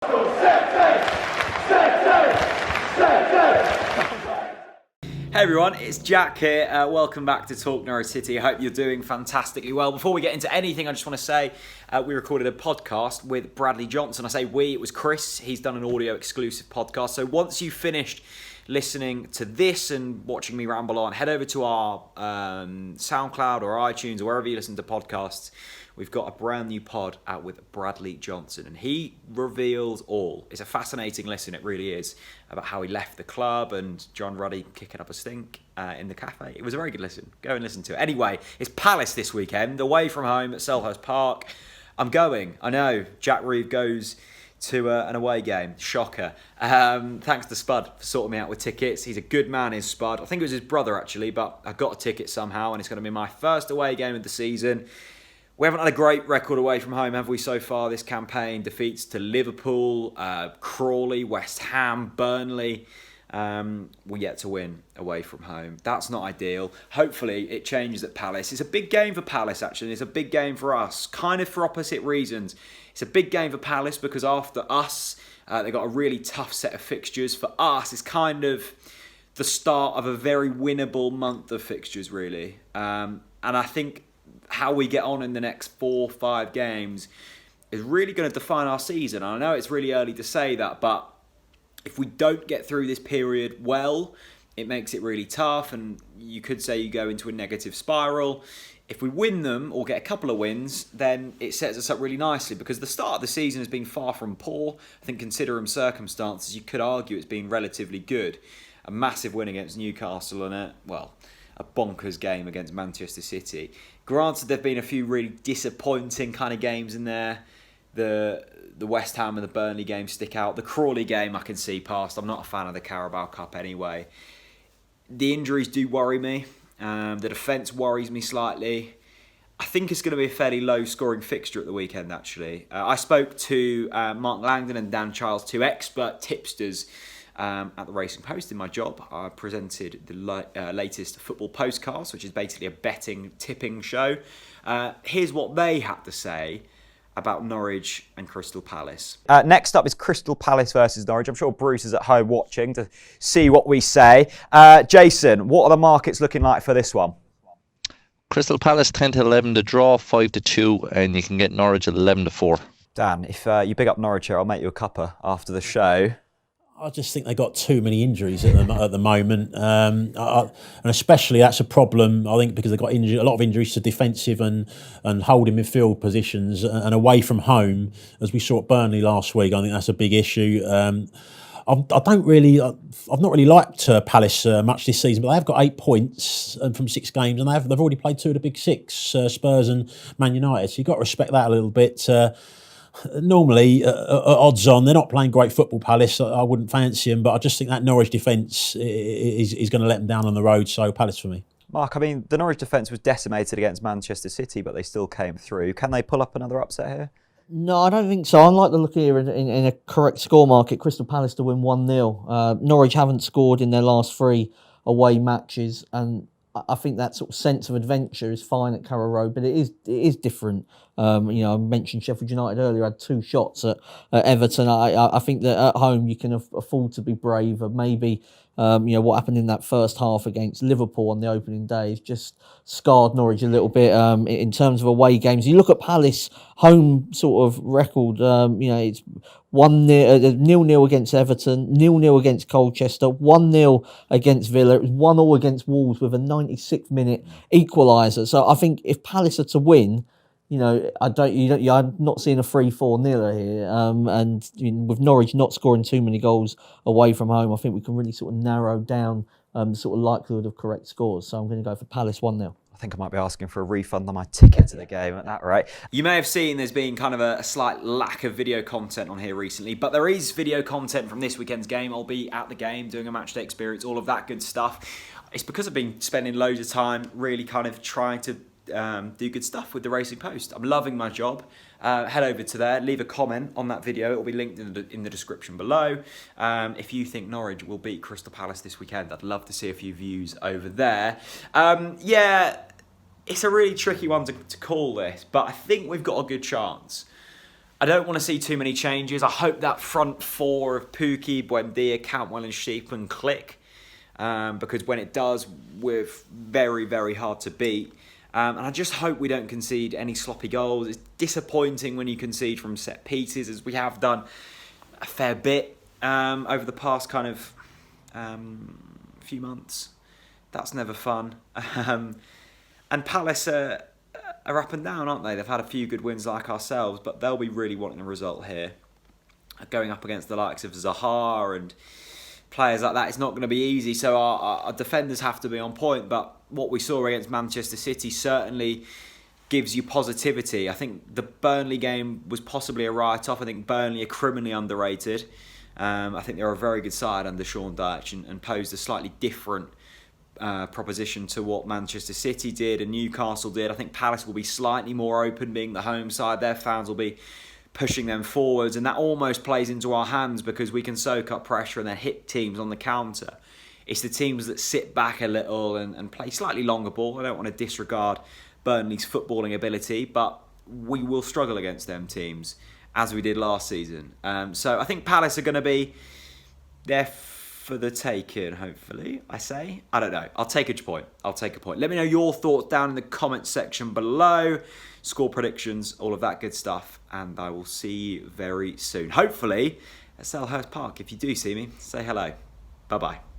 Hey everyone, it's Jack here. Welcome back to Talk Norwich City. I hope you're doing fantastically well. Before we get into anything, I just want to say we recorded a podcast with Bradley Johnson. I say we, it was Chris. He's done an audio exclusive podcast. So once you've finished listening to this and watching me ramble on, head over to our SoundCloud or iTunes or wherever you listen to podcasts. We've got a brand new pod out with Bradley Johnson, and he reveals all. It's a fascinating listen, it really is, about how he left the club and John Ruddy kicking up a stink in the cafe. It was a very good listen. Go and listen to it. Anyway, it's Palace this weekend, away from home at Selhurst Park. I'm going. I know. Jack Reeve goes to an away game. Shocker. Thanks to Spud for sorting me out with tickets. He's a good man, is Spud. I think it was his brother, actually, but I got a ticket somehow, and it's going to be my first away game of the season. We haven't had a great record away from home, have we, so far this campaign? Defeats to Liverpool, Crawley, West Ham, Burnley. We're yet to win away from home. That's not ideal. Hopefully it changes at Palace. It's a big game for Palace, actually. It's a big game for us, kind of for opposite reasons. It's a big game for Palace because after us, they've got a really tough set of fixtures. For us, it's kind of the start of a very winnable month of fixtures, really. And I think how we get on in the next 4 or 5 games is really going to define our season. I know it's really early to say that, but if we don't get through this period well, it makes it really tough, and you could say you go into a negative spiral. If we win them or get a couple of wins, then it sets us up really nicely, because the start of the season has been far from poor. I think considering circumstances, you could argue it's been relatively good. A massive win against Newcastle and a bonkers game against Manchester City. Granted, there have been a few really disappointing kind of games in there. The West Ham and the Burnley game stick out. The Crawley game I can see past. I'm not a fan of the Carabao Cup anyway. The injuries do worry me. The defence worries me slightly. I think it's going to be a fairly low-scoring fixture at the weekend, actually. I spoke to Mark Langdon and Dan Charles, 2 expert tipsters, at the Racing Post in my job. I presented the latest football postcast, which is basically a betting tipping show. Here's what they had to say about Norwich and Crystal Palace. Next up is Crystal Palace versus Norwich. I'm sure Bruce is at home watching to see what we say. Jason, what are the markets looking like for this one? Crystal Palace 10-11 to draw, 5-2, and you can get Norwich at 11-4. Dan, if you big up Norwich here, I'll make you a cuppa after the show. I just think they got too many injuries at the moment, and especially that's a problem. I think because they've got a lot of injuries to defensive and holding midfield positions, and away from home, as we saw at Burnley last week. I think that's a big issue. I've not really liked Palace much this season, but they have got 8 points from 6 games, and they've already played 2 of the big 6, Spurs and Man United. So you've got to respect that a little bit. Normally, odds on, they're not playing great football, Palace. I wouldn't fancy them, but I just think that Norwich defence is going to let them down on the road, so Palace for me. Mark, I mean, the Norwich defence was decimated against Manchester City, but they still came through. Can they pull up another upset here? No, I don't think so. I like the look here in a correct score market. Crystal Palace to win 1-0. Norwich haven't scored in their last 3 away matches, and I think that sort of sense of adventure is fine at Carrow Road, but it is different. I mentioned Sheffield United earlier, had 2 shots at Everton. I think that at home you can afford to be braver. Maybe what happened in that first half against Liverpool on the opening day has just scarred Norwich a little bit in terms of away games. You look at Palace home sort of record. It's 0-0 against Everton, 0-0 against Colchester, 1-0 against Villa. It was 1-1 against Wolves with a 96th minute equaliser. So I think if Palace are to win, I'm not seeing a 3-4-0 here. And with Norwich not scoring too many goals away from home, I think we can really sort of narrow down the sort of likelihood of correct scores. So I'm going to go for Palace 1-0. I think I might be asking for a refund on my ticket to the game at that rate. You may have seen there's been kind of a slight lack of video content on here recently, but there is video content from this weekend's game. I'll be at the game doing a matchday experience, all of that good stuff. It's because I've been spending loads of time really kind of trying to do good stuff with the Racing Post. I'm loving my job. Head over to there, leave a comment on that video. It will be linked in the description below. If you think Norwich will beat Crystal Palace this weekend, I'd love to see a few views over there. It's a really tricky one to call this, but I think we've got a good chance. I don't want to see too many changes. I hope that front four of Pukki, Buendia, Cantwell and Sheepan click. Because when it does, we're very, very hard to beat. And I just hope we don't concede any sloppy goals. It's disappointing when you concede from set pieces, as we have done a fair bit over the past kind of few months. That's never fun. And Palace are up and down, aren't they? They've had a few good wins like ourselves, but they'll be really wanting a result here. Going up against the likes of Zaha and players like that, it's not going to be easy. So our defenders have to be on point. But what we saw against Manchester City certainly gives you positivity. I think the Burnley game was possibly a write-off. I think Burnley are criminally underrated. I think they're a very good side under Sean Dyche and posed a slightly different proposition to what Manchester City did and Newcastle did. I think Palace will be slightly more open, being the home side. Their fans will be pushing them forwards, and that almost plays into our hands because we can soak up pressure and then hit teams on the counter. It's the teams that sit back a little and play slightly longer ball. I don't want to disregard Burnley's footballing ability, but we will struggle against them teams, as we did last season. So I think Palace are going to be there for the taking, hopefully, I say. I don't know. I'll take a point. Let me know your thoughts down in the comments section below. Score predictions, all of that good stuff. And I will see you very soon. Hopefully at Selhurst Park. If you do see me, say hello. Bye-bye.